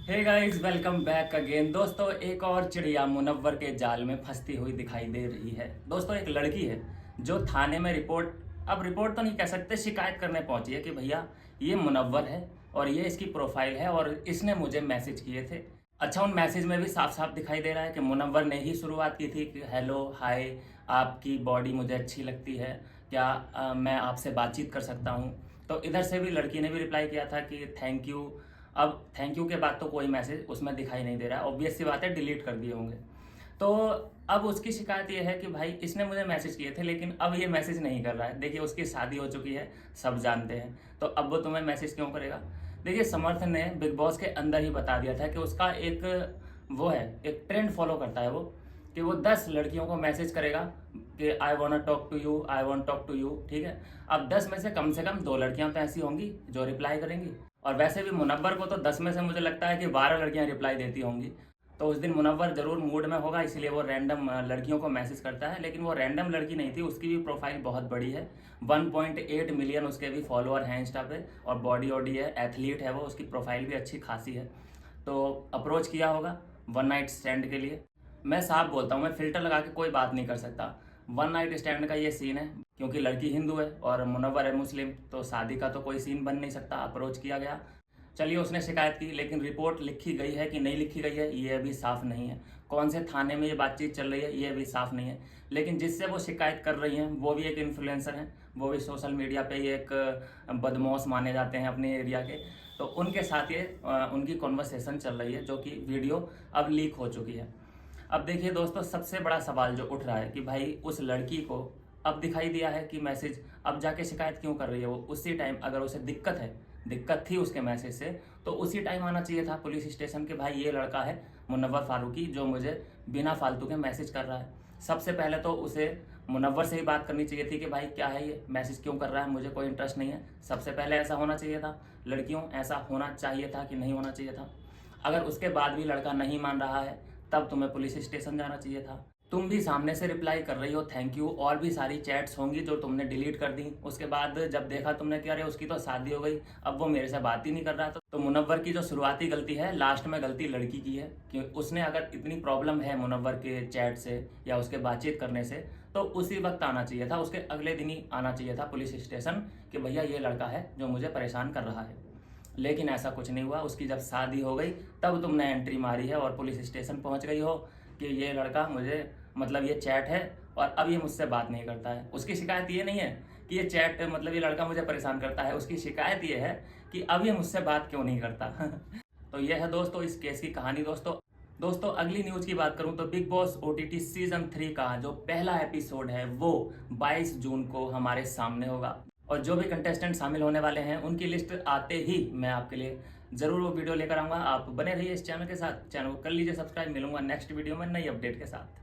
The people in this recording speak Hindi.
हे गाइस, वेलकम बैक अगेन। दोस्तों, एक और चिड़िया मुनव्वर के जाल में फंसती हुई दिखाई दे रही है। दोस्तों, एक लड़की है जो थाने में रिपोर्ट तो नहीं कह सकते, शिकायत करने पहुंची है कि भैया ये मुनव्वर है और ये इसकी प्रोफाइल है और इसने मुझे मैसेज किए थे। अच्छा, उन मैसेज में भी साफ साफ दिखाई दे रहा है कि मुनव्वर ने ही शुरुआत की थी कि हेलो हाय, आपकी बॉडी मुझे अच्छी लगती है, क्या मैं आपसे बातचीत कर सकता हूँ। तो इधर से भी लड़की ने भी रिप्लाई किया था कि थैंक यू। अब थैंक यू के बाद तो कोई मैसेज उसमें दिखाई नहीं दे रहा है, ऑब्वियस सी बात है, डिलीट कर दिए होंगे। तो अब उसकी शिकायत ये है कि भाई इसने मुझे मैसेज किए थे लेकिन अब ये मैसेज नहीं कर रहा है। देखिए, उसकी शादी हो चुकी है, सब जानते हैं, तो अब वो तुम्हें मैसेज क्यों करेगा। देखिए, समर्थ ने बिग बॉस के अंदर ही बता दिया था कि उसका एक वो है, एक ट्रेंड फॉलो करता है वो, कि वो 10 लड़कियों को मैसेज करेगा कि I want talk to you, I want talk to you, ठीक है। अब 10 में से कम 2 लड़कियां तो ऐसी होंगी जो रिप्लाई करेंगी। और वैसे भी मुनव्वर को तो 10 में से मुझे लगता है कि 12 लड़कियां रिप्लाई देती होंगी। तो उस दिन मुनव्वर जरूर मूड में होगा, इसीलिए वो रैंडम लड़कियों को मैसेज करता है। लेकिन वो रैंडम लड़की नहीं थी, उसकी भी प्रोफाइल बहुत बड़ी है। 1.8 मिलियन उसके भी फॉलोअर हैं इंस्टा पे, और बॉडी वॉडी है, एथलीट है वो, उसकी प्रोफाइल भी अच्छी खासी है। तो अप्रोच किया होगा वन नाइट स्टैंड के लिए। मैं साफ बोलता हूँ, मैं फिल्टर लगा के कोई बात नहीं कर सकता। वन नाइट स्टैंड का ये सीन है, क्योंकि लड़की हिंदू है और मुनव्वर है मुस्लिम, तो शादी का तो कोई सीन बन नहीं सकता। अप्रोच किया गया, चलिए उसने शिकायत की, लेकिन रिपोर्ट लिखी गई है कि नहीं लिखी गई है ये अभी साफ नहीं है। कौन से थाने में ये बातचीत चल रही है ये अभी साफ नहीं है। लेकिन जिससे वो शिकायत कर रही हैं वो भी एक इन्फ्लुएंसर हैं, वो भी सोशल मीडिया पे ये एक बदमाश माने जाते हैं अपने एरिया के। तो उनके साथ ये उनकी कॉन्वर्सेशन चल रही है, जो कि वीडियो अब लीक हो चुकी है। अब देखिए दोस्तों, सबसे बड़ा सवाल जो उठ रहा है कि भाई उस लड़की को अब दिखाई दिया है कि मैसेज, अब जाके शिकायत क्यों कर रही है वो। उसी टाइम अगर उसे दिक्कत थी उसके मैसेज से, तो उसी टाइम आना चाहिए था पुलिस स्टेशन के, भाई ये लड़का है मुनव्वर फारूकी जो मुझे बिना फालतू के मैसेज कर रहा है। सबसे पहले तो उसे मुनव्वर से ही बात करनी चाहिए थी कि भाई क्या है ये, मैसेज क्यों कर रहा है, मुझे कोई इंटरेस्ट नहीं है। सबसे पहले ऐसा होना चाहिए था। लड़कियों, ऐसा होना चाहिए था कि नहीं होना चाहिए था। अगर उसके बाद भी लड़का नहीं मान रहा है, तब तुम्हें पुलिस स्टेशन जाना चाहिए था। तुम भी सामने से रिप्लाई कर रही हो थैंक यू, और भी सारी चैट्स होंगी जो तुमने डिलीट कर दी। उसके बाद जब देखा तुमने कि अरे उसकी तो शादी हो गई, अब वो मेरे से बात ही नहीं कर रहा था। तो मुनव्वर की जो शुरुआती गलती है, लास्ट में गलती लड़की की है कि उसने, अगर इतनी प्रॉब्लम है मुनव्वर के चैट से या उसके बातचीत करने से, तो उसी वक्त आना चाहिए था, उसके अगले दिन ही आना चाहिए था पुलिस स्टेशन कि भैया ये लड़का है जो मुझे परेशान कर रहा है। लेकिन ऐसा कुछ नहीं हुआ। उसकी जब शादी हो गई तब तुमने एंट्री मारी है और पुलिस स्टेशन पहुंच गई हो कि ये लड़का मुझे, मतलब ये चैट है और अब ये मुझसे बात नहीं करता है। उसकी शिकायत ये नहीं है कि ये चैट, मतलब ये लड़का मुझे परेशान करता है, उसकी शिकायत ये है कि अब ये मुझसे बात क्यों नहीं करता। तो ये है दोस्तों इस केस की कहानी। दोस्तों अगली न्यूज की बात करूं तो बिग बॉस ओटीटी सीजन 3 का जो पहला एपिसोड है वो 22 जून को हमारे सामने होगा। और जो भी कंटेस्टेंट शामिल होने वाले हैं उनकी लिस्ट आते ही मैं आपके लिए जरूर वो वीडियो लेकर आऊंगा। आप बने रहिए इस चैनल के साथ, चैनल को कर लीजिए सब्सक्राइब। मिलूंगा नेक्स्ट वीडियो में नई अपडेट के साथ।